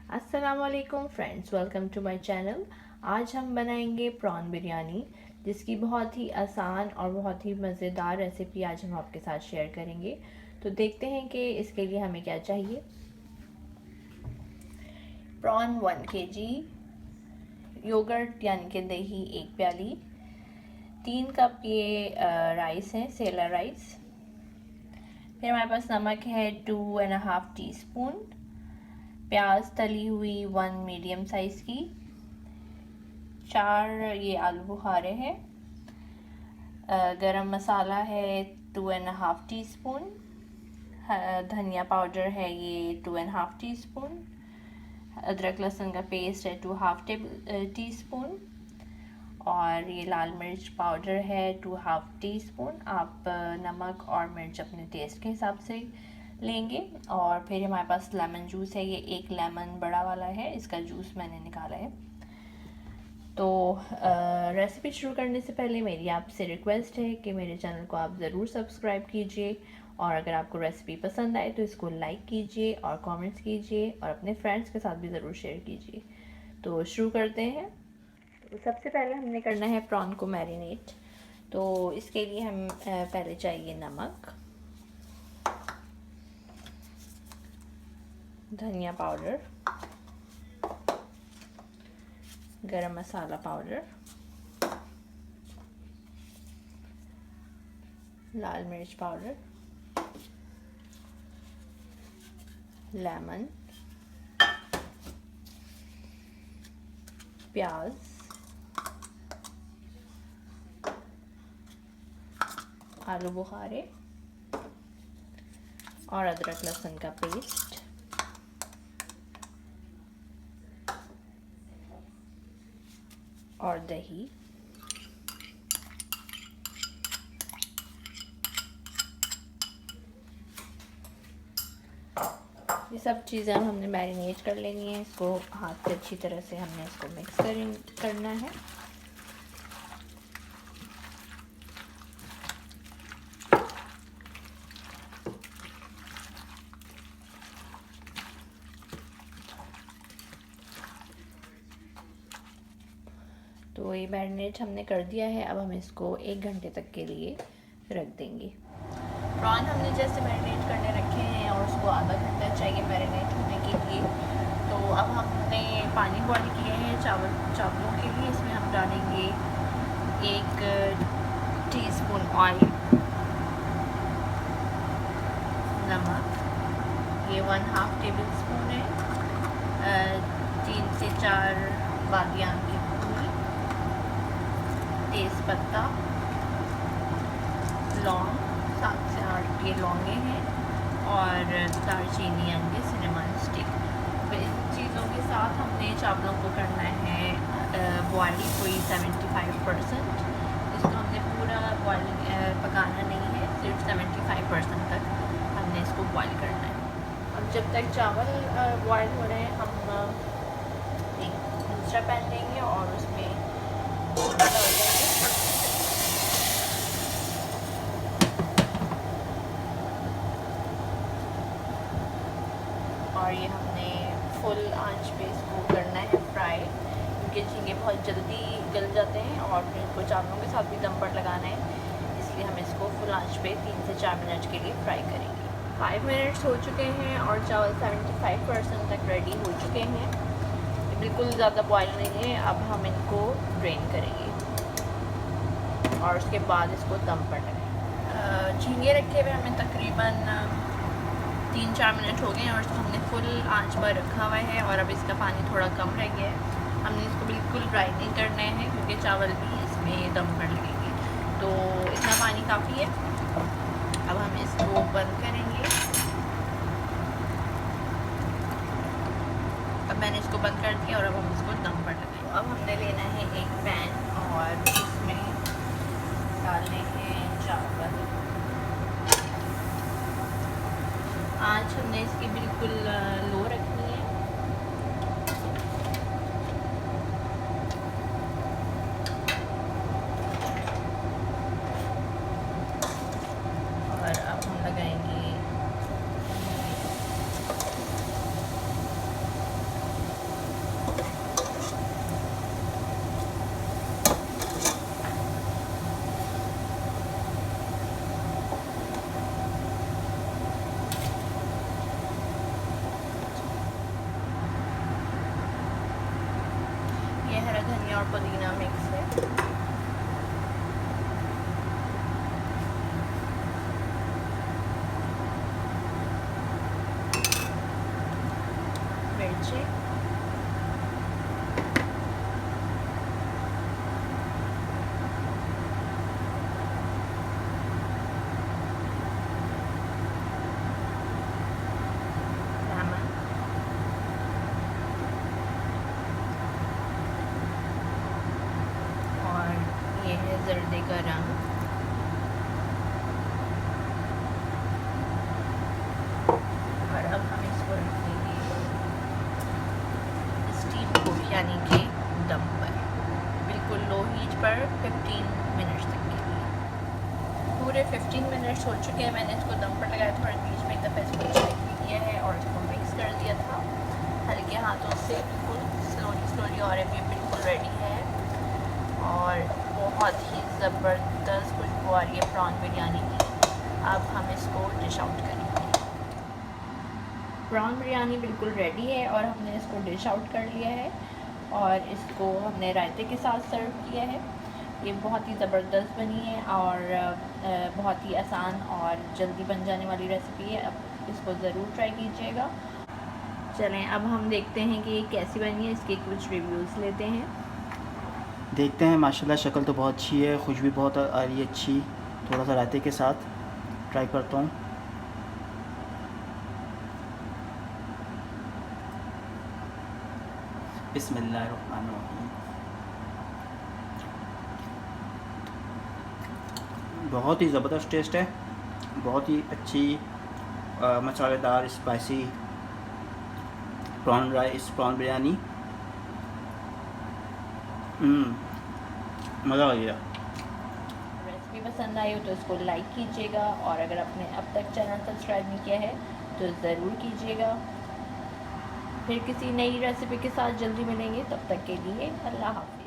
अस्सलामुअलैकुम friends, welcome to my channel. आज हम बनाएंगे प्रॉन बिरयानी, जिसकी बहुत ही आसान और बहुत ही मज़ेदार रेसिपी आज हम आपके साथ शेयर करेंगे। तो देखते हैं कि इसके लिए हमें क्या चाहिए। प्रॉन 1 kg, योगर्ट यानी कि दही 1 प्याली, 3 कप ये राइस है, सेला राइस। फिर हमारे पास नमक है 2.5 टीस्पून, प्याज तली हुई 1 मीडियम साइज़ की, 4 ये आलू बुखारे हैं, गरम मसाला है 2.5 टीस्पून, धनिया पाउडर है ये 2.5 टीस्पून, अदरक लहसुन का पेस्ट है 2.5 टीस्पून, और ये लाल मिर्च पाउडर है 2.5 टीस्पून। आप नमक और मिर्च अपने टेस्ट के हिसाब से लेंगे। और फिर हमारे पास लेमन जूस है, ये 1 लेमन बड़ा वाला है, इसका जूस मैंने निकाला है। तो रेसिपी शुरू करने से पहले मेरी आपसे रिक्वेस्ट है कि मेरे चैनल को आप ज़रूर सब्सक्राइब कीजिए, और अगर आपको रेसिपी पसंद आए तो इसको लाइक कीजिए और कमेंट्स कीजिए, और अपने फ्रेंड्स के साथ भी ज़रूर शेयर कीजिए। तो शुरू करते हैं। तो सबसे पहले हमने करना है प्रॉन को मैरिनेट। तो इसके लिए हम पहले चाहिए नमक, धनिया पाउडर, गरम मसाला पाउडर, लाल मिर्च पाउडर, लेमन, प्याज, आलू बुखारे और अदरक लहसुन का पेस्ट, और दही। ये सब चीज़ें हमने मैरिनेट कर लेनी है। इसको हाथ से अच्छी तरह से हमने इसको मिक्स करना है। तो ये मैरिनेट हमने कर दिया है। अब हम इसको 1 घंटे तक के लिए रख देंगे। प्रॉन हमने जैसे मैरिनेट करने रखे हैं और उसको आधा घंटा चाहिए मैरिनेट होने के लिए। तो अब हमने पानी बॉईल किए हैं चावलों के लिए। इसमें हम डालेंगे 1 टीस्पून ऑयल, नमक ये 1/2 टेबल स्पून है, 3 से 4 बादियान की फूल, तेज़ पत्ता, लौंग 7 से 8 ये लौंगे हैं, और दालचीनी यानी कि सिनेमन स्टिक। तो इन चीज़ों के साथ हमने चावलों को करना है बॉयल कोई 75%। इसको हमने पूरा बॉयल पकाना नहीं है, सिर्फ 75% तक हमने इसको बॉयल करना है। अब जब तक चावल बॉयल हो रहे हैं, हम एक दूसरा पैन लेंगे और उसमें डाल देंगे। और ये हमने फुल आंच पे इसको करना है फ्राई, क्योंकि झींगे बहुत जल्दी गल जाते हैं और फिर इनको चावलों के साथ भी दम पर लगाना है। इसलिए हम इसको फुल आंच पे 3 से 4 मिनट के लिए फ्राई करेंगे। 5 मिनट्स हो चुके हैं और चावल 75% तक रेडी हो चुके हैं। बिल्कुल ज़्यादा बॉयल नहीं है। अब हम इनको ड्रेन करेंगे और उसके बाद इसको दम पर लगाएंगे। झींगे रखे हुए हमें तकरीबन 3-4 मिनट हो गए हैं और इसको हमने फुल आंच पर रखा हुआ है। और अब इसका पानी थोड़ा कम रह गया है। हमने इसको बिल्कुल ड्राई नहीं करना है, क्योंकि चावल भी इसमें दम पर लगेंगे। तो इतना पानी काफ़ी है। अब हम इसको बंद करेंगे। अब मैंने इसको बंद कर दिया और अब हम इसको दम पर लगाएंगे। अब हमने लेना है एक पैन और इसमें डालने हैं चावल। आँच हमने इसकी बिल्कुल लो रखनी है। और अब हम लगाएंगे है धनिया और पुदीना मिक्स है। मिर्ची, ये है जर्दे का रंग। और अब हम इसको रखेंगे स्टीम को यानी कि दम पर, बिल्कुल लो हीट पर 15 मिनट्स तक के लिए। पूरे 15 मिनट्स हो चुके हैं। मैंने इसको दम पर लगाया था और बीच में एक दफ़ा इसको चेक भी किया है और इसको मिक्स कर दिया था हल्के हाथों से, बिल्कुल स्लोली। और ये बिल्कुल रेडी है और बहुत ही ज़बरदस्त खुशबू आ रही है प्रॉन बिरयानी की। अब हम इसको डिश आउट करेंगे। प्रॉन बिरयानी बिल्कुल रेडी है और हमने इसको डिश आउट कर लिया है और इसको हमने रायते के साथ सर्व किया है। ये बहुत ही ज़बरदस्त बनी है और बहुत ही आसान और जल्दी बन जाने वाली रेसिपी है। अब इसको ज़रूर ट्राई कीजिएगा। चलें अब हम देखते हैं कि ये कैसी बनी है, इसके कुछ रिव्यूज़ लेते हैं। देखते हैं। माशाल्लाह शक्ल तो बहुत अच्छी है, खुशबू बहुत आ रही है अच्छी। थोड़ा सा रायते के साथ ट्राई करता हूँ। बिस्मिल्लाहिर्रहमानिर्रहीम। बहुत ही ज़बरदस्त टेस्ट है, बहुत ही अच्छी मसालेदार स्पाइसी प्रॉन बिरयानी। मज़ा आ गया। रेसिपी पसंद आई हो तो इसको लाइक कीजिएगा और अगर आपने अब तक चैनल सब्सक्राइब नहीं किया है तो ज़रूर कीजिएगा। फिर किसी नई रेसिपी के साथ जल्दी मिलेंगे, तब तक के लिए अल्लाह हाफ़िज़।